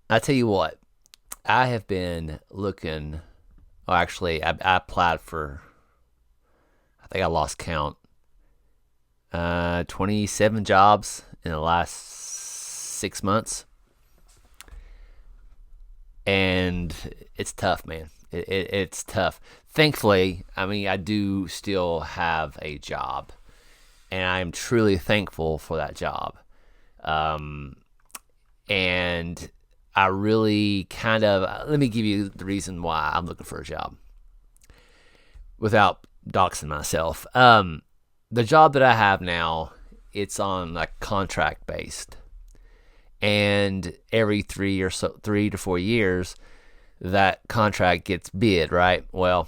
I tell you what, I have been looking. Well, actually, I applied for. I think I lost count. 27 jobs in the last 6 months, and it's tough, man. It's tough. Thankfully, I mean, I do still have a job, and I'm truly thankful for that job. Um, and I really kind of let me give you the reason why I'm looking for a job without doxing myself. The job that I have now, it's on like contract based, and every 3 to 4 years, that contract gets bid. Right. Well,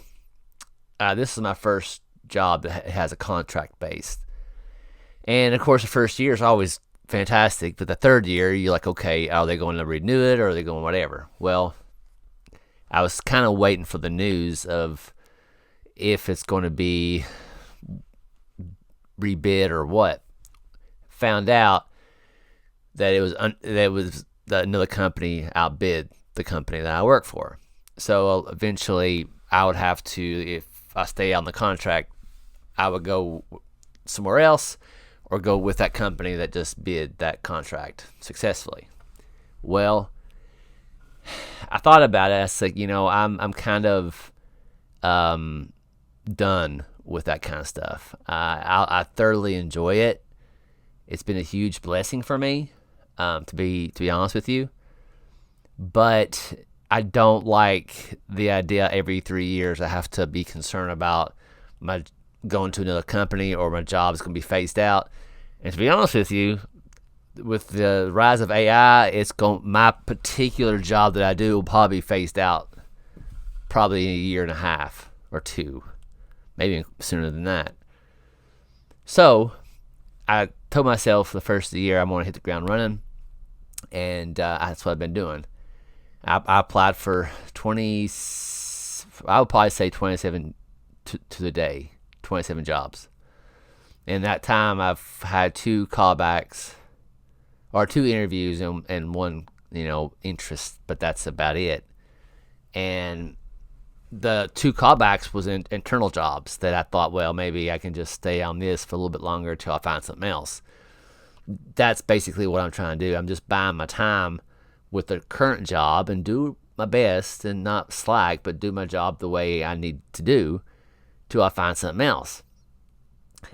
this is my first job that has a contract based, and of course, the first year is always fantastic, but the third year, you're like, okay, are they going to renew it or are they going whatever? Well, I was kind of waiting for the news of if it's going to be rebid or what. Found out that another company outbid the company that I work for. So eventually, I would have to, if I stay on the contract, I would go somewhere else or go with that company that just bid that contract successfully. Well, I thought about it. I said, I'm kind of um, done with that kind of stuff. I thoroughly enjoy it. It's been a huge blessing for me, to be honest with you. But I don't like the idea every 3 years I have to be concerned about my going to another company or my job is going to be phased out. And to be honest with you, with the rise of AI, my particular job that I do will probably be phased out probably in a year and a half or two, maybe sooner than that. So I told myself the first of the year I'm going to hit the ground running, and that's what I've been doing. I applied for 20. I would probably say 27 to the day, 27 jobs. In that time, I've had two callbacks or two interviews and one, interest, but that's about it. And the two callbacks was in internal jobs that I thought, well, maybe I can just stay on this for a little bit longer until I find something else. That's basically what I'm trying to do. I'm just buying my time with the current job and do my best and not slack, but do my job the way I need to do till I find something else.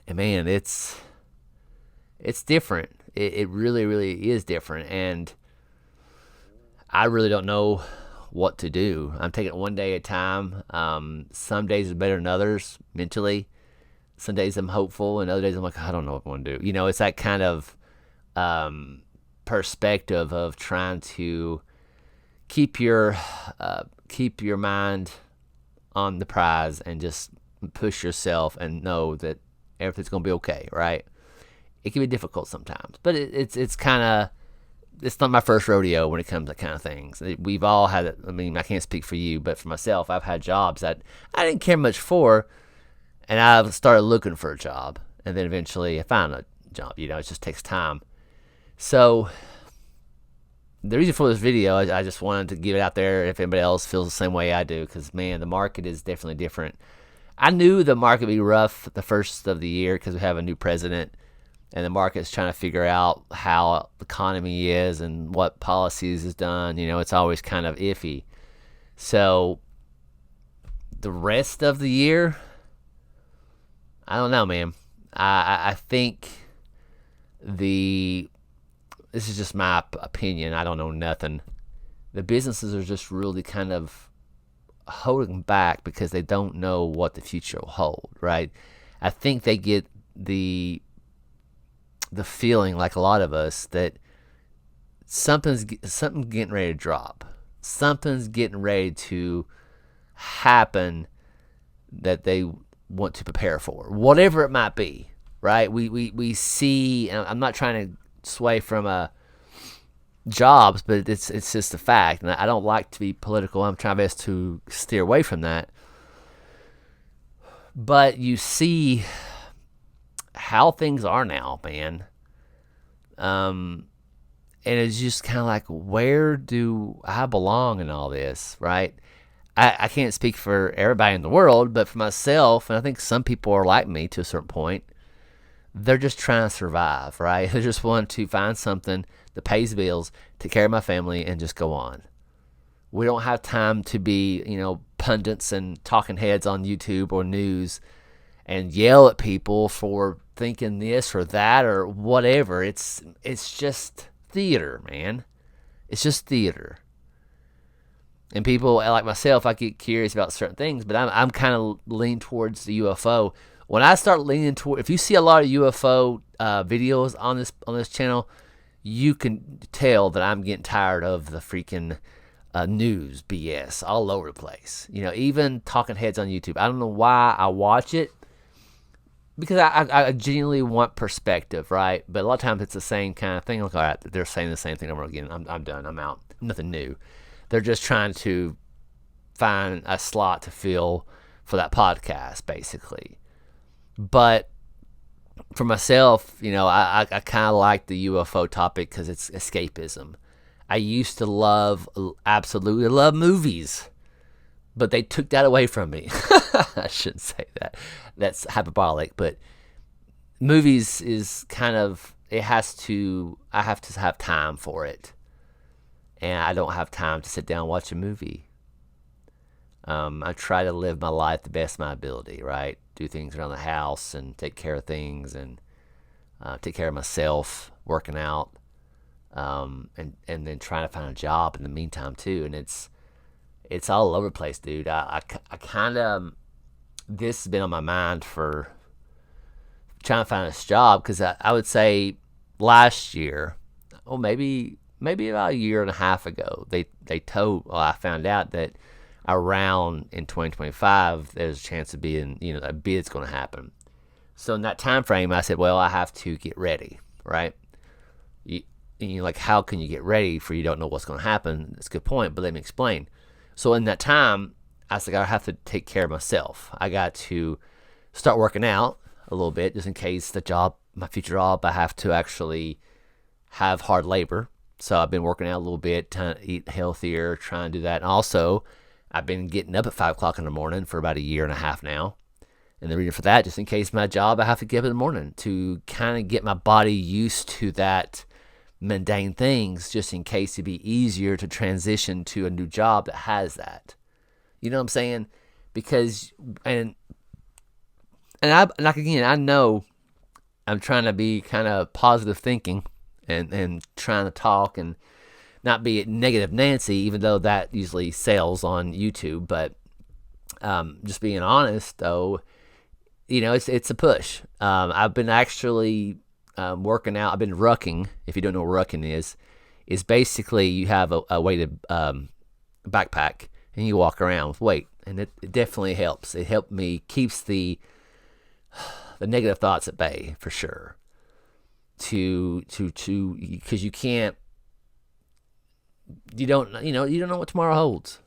And man, it's different. It really, really is different. And I really don't know what to do. I'm taking it one day at a time. Some days are better than others mentally. Some days I'm hopeful, and other days I'm like, I don't know what I'm going to do. It's that kind of um, perspective of trying to keep your keep your mind on the prize and just push yourself and know that everything's going to be okay, right? It can be difficult sometimes, but it's kind of it's not my first rodeo when it comes to that kind of things. We've all had it. I mean, I can't speak for you, but for myself, I've had jobs that I didn't care much for, and I started looking for a job, and then eventually I found a job. It just takes time. So the reason for this video, I just wanted to get it out there if anybody else feels the same way I do, because man, the market is definitely different. I knew the market would be rough the first of the year because we have a new president, and the market's trying to figure out how the economy is and what policies is done. It's always kind of iffy. So the rest of the year, I don't know, man. I think this is just my opinion. I don't know nothing. The businesses are just really kind of holding back because they don't know what the future will hold, right? I think they get the feeling, like a lot of us, that something's getting ready to drop. Something's getting ready to happen that they want to prepare for, whatever it might be, right? We see. I'm not trying to sway from jobs, but it's just a fact, and I don't like to be political. I'm trying my best to steer away from that. But you see how things are now, man. And it's just kind of like, where do I belong in all this, right? I can't speak for everybody in the world, but for myself, and I think some people are like me to a certain point, they're just trying to survive, right? They just want to find something that pays bills, take care of my family, and just go on. We don't have time to be, pundits and talking heads on YouTube or news and yell at people for thinking this or that or whatever. It's just theater, man. It's just theater. And people like myself, I get curious about certain things, but I'm kind of leaning towards the UFO. When I start leaning toward, if you see a lot of UFO videos on this channel, you can tell that I'm getting tired of the freaking news BS all over the place. Even talking heads on YouTube. I don't know why I watch it, because I genuinely want perspective, right? But a lot of times it's the same kind of thing. Like, all right, they're saying the same thing over again. I'm done. I'm out. Nothing new. They're just trying to find a slot to fill for that podcast, basically. But for myself, I kind of like the UFO topic because it's escapism. I used to absolutely love movies, but they took that away from me. I shouldn't say that. That's hyperbolic, but movies is kind of, I have to have time for it. And I don't have time to sit down and watch a movie. I try to live my life the best of my ability, right? Do things around the house and take care of things and take care of myself, working out, and then trying to find a job in the meantime too. And it's all over the place, dude. I kind of, this has been on my mind for trying to find this job, because I would say last year, or maybe about a year and a half ago, I found out that around in 2025 there's a chance of being, a bid's going to happen. So in that time frame, I said, well, I have to get ready, right? Like, how can you get ready for you don't know what's going to happen? That's a good point, but let me explain. So in that time, I was like, I have to take care of myself. I got to start working out a little bit, just in case my future job, I have to actually have hard labor. So I've been working out a little bit, trying to eat healthier, trying to do that. And also, I've been getting up at 5 o'clock in the morning for about a year and a half now. And the reason for that, just in case my job, I have to get up in the morning to kind of get my body used to that mundane things, just in case it'd be easier to transition to a new job that has that. You know what I'm saying? Because, and I know I'm trying to be kind of positive thinking and trying to talk and not be a negative Nancy, even though that usually sells on YouTube. But just being honest, though, it's a push. I've been actually working out. I've been rucking. If you don't know what rucking is basically you have a weighted backpack and you walk around with weight, and it definitely helps. It helped me, keeps the negative thoughts at bay for sure. Because you can't, you don't know what tomorrow holds.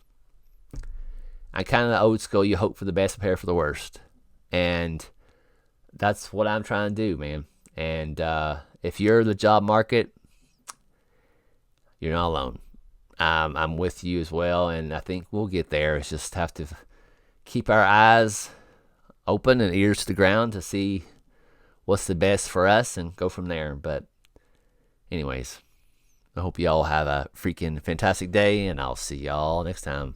I kind of old school. You hope for the best, prepare for the worst, and that's what I'm trying to do, man. And if you're in the job market, you're not alone. I'm with you as well, and I think we'll get there. It's just have to keep our eyes open and ears to the ground to see what's the best for us and go from there. But anyways, I hope y'all have a freaking fantastic day, and I'll see y'all next time.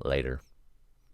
Later.